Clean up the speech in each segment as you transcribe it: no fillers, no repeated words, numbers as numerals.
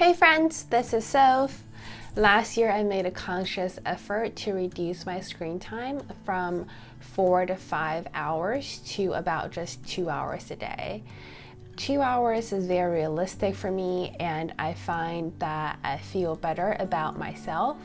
Hey friends, this is Soph. Last year I made a conscious effort to reduce my screen time from 4 to 5 hours to about just 2 hours a day. 2 hours is very realistic for me, and I find that I feel better about myself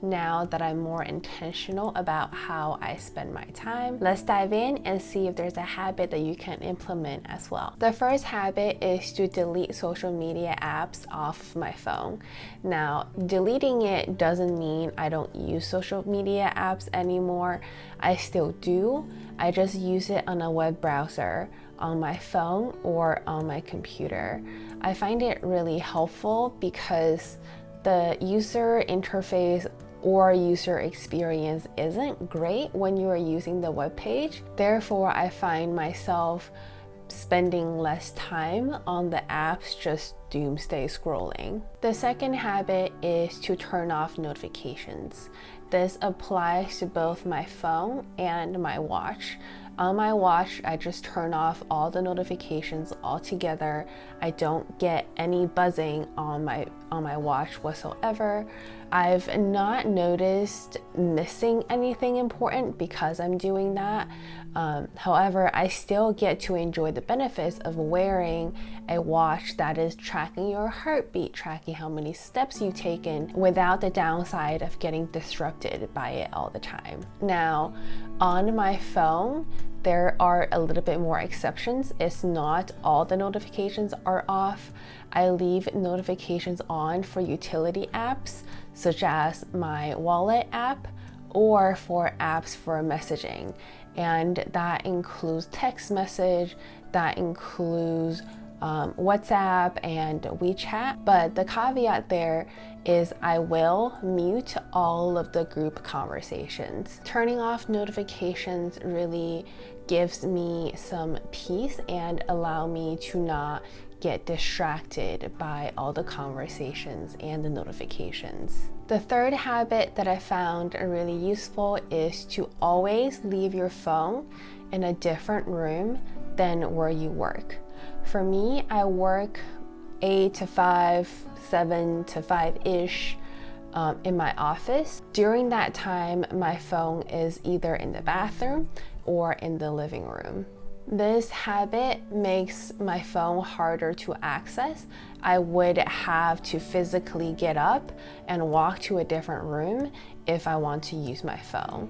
now that I'm more intentional about how I spend my time. Let's dive in and see if there's a habit that you can implement as well. The first habit is to delete social media apps off my phone. Now, deleting it doesn't mean I don't use social media apps anymore. I still do. I just use it on a web browser on my phone or on my computer. I find it really helpful because the user interface or user experience isn't great when you are using the web page. Therefore, I find myself spending less time on the apps just doomsday scrolling. The second habit is to turn off notifications. This applies to both my phone and my watch. On my watch, I just turn off all the notifications altogether. I don't get any buzzing on my watch whatsoever. I've not noticed missing anything important because I'm doing that. However, I still get to enjoy the benefits of wearing a watch that is tracking your heartbeat, tracking how many steps you've taken without the downside of getting disrupted by it all the time. Now, on my phone, there are a little bit more exceptions. It's not all the notifications are off. I leave notifications on for utility apps, such as my wallet app or for apps for messaging. And that includes text message, that includes WhatsApp and WeChat. But the caveat there is I will mute all of the group conversations. Turning off notifications really gives me some peace and allow me to not get distracted by all the conversations and the notifications. The third habit that I found really useful is to always leave your phone in a different room than where you work. For me, I work 8 to 5, 7 to 5-ish in my office. During that time, my phone is either in the bathroom or in the living room. This habit makes my phone harder to access. I would have to physically get up and walk to a different room if I want to use my phone.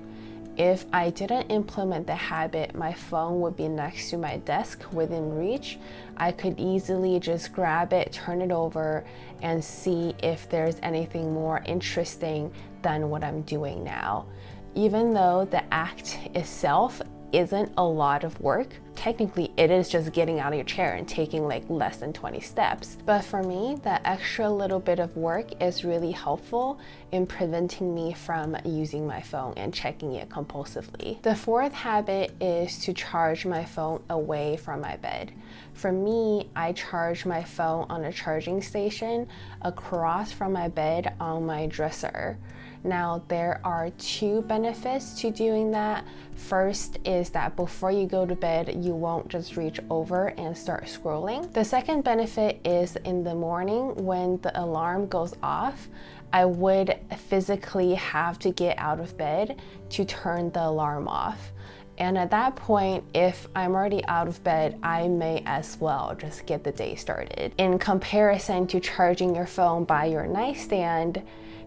If I didn't implement the habit, my phone would be next to my desk within reach. I could easily just grab it, turn it over, and see if there's anything more interesting than what I'm doing now. Even though the act itself isn't a lot of work, technically it is just getting out of your chair and taking like less than 20 steps. But for me, that extra little bit of work is really helpful in preventing me from using my phone and checking it compulsively. The fourth habit is to charge my phone away from my bed. For me, I charge my phone on a charging station across from my bed on my dresser. Now, there are two benefits to doing that. First is that before you go to bed, you won't just reach over and start scrolling. The second benefit is in the morning when the alarm goes off, I would physically have to get out of bed to turn the alarm off. And at that point, if I'm already out of bed, I may as well just get the day started. In comparison to charging your phone by your nightstand,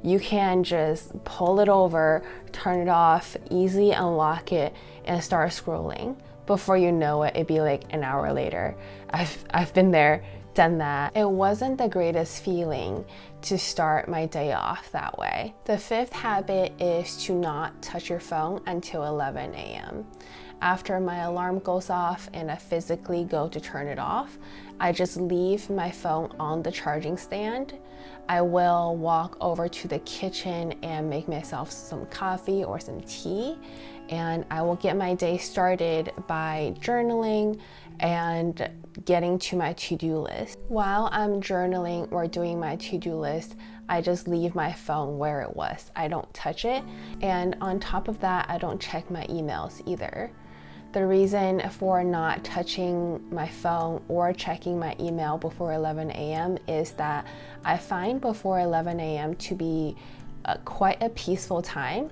you can just pull it over, turn it off, easily unlock it, and start scrolling. Before you know it, it'd be like an hour later. I've been there, done that. It wasn't the greatest feeling to start my day off that way. The fifth habit is to not touch your phone until 11 a.m. After my alarm goes off and I physically go to turn it off, I just leave my phone on the charging stand. I will walk over to the kitchen and make myself some coffee or some tea, and I will get my day started by journaling and getting to my to-do list. While I'm journaling or doing my to-do list, I just leave my phone where it was. I don't touch it, and on top of that, I don't check my emails either. The reason for not touching my phone or checking my email before 11 a.m. is that I find before 11 a.m. to be quite a peaceful time.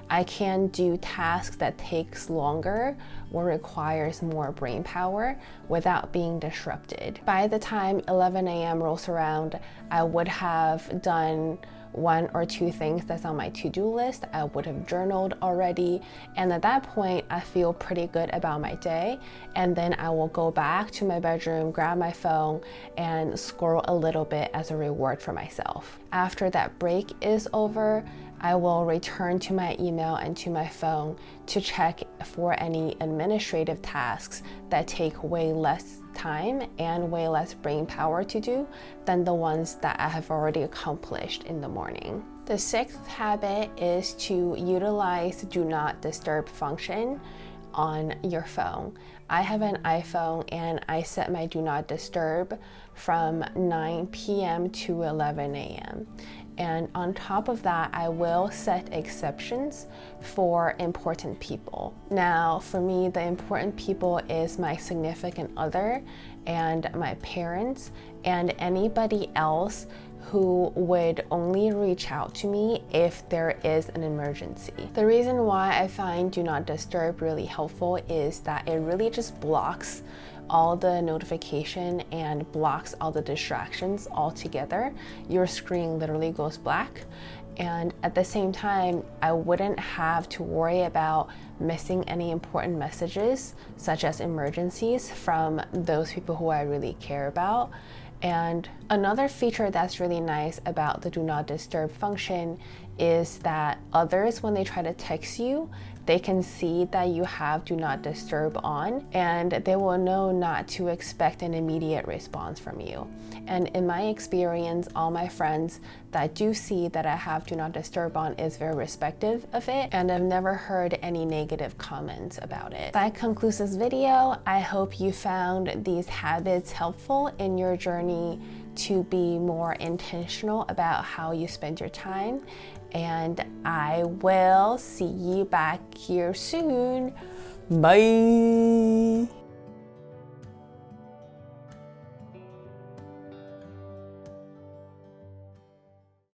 I can do tasks that takes longer or requires more brain power without being disrupted. By the time 11 a.m. rolls around, I would have done one or two things that's on my to-do list. I would have journaled already, and at that point I feel pretty good about my day, and then I will go back to my bedroom, grab my phone, and scroll a little bit as a reward for myself. After that break is over, I will return to my email and to my phone to check for any administrative tasks that take way less time and way less brain power to do than the ones that I have already accomplished in the morning. The sixth habit is to utilize do not disturb function on your phone. I have an iPhone and I set my do not disturb from 9 p.m. to 11 a.m. And on top of that, I will set exceptions for important people. Now, for me, the important people is my significant other and my parents and anybody else who would only reach out to me if there is an emergency. The reason why I find Do Not Disturb really helpful is that it really just blocks all the notification and blocks all the distractions altogether. Your screen literally goes black, and at the same time, I wouldn't have to worry about missing any important messages, such as emergencies, from those people who I really care about. And another feature that's really nice about the Do Not Disturb function is that others, when they try to text you, they can see that you have Do Not Disturb on, and they will know not to expect an immediate response from you. And in my experience, all my friends that do see that I have Do Not Disturb on is very respectful of it, and I've never heard any negative comments about it. That concludes this video. I hope you found these habits helpful in your journey to be more intentional about how you spend your time, and I will see you back here soon. Bye.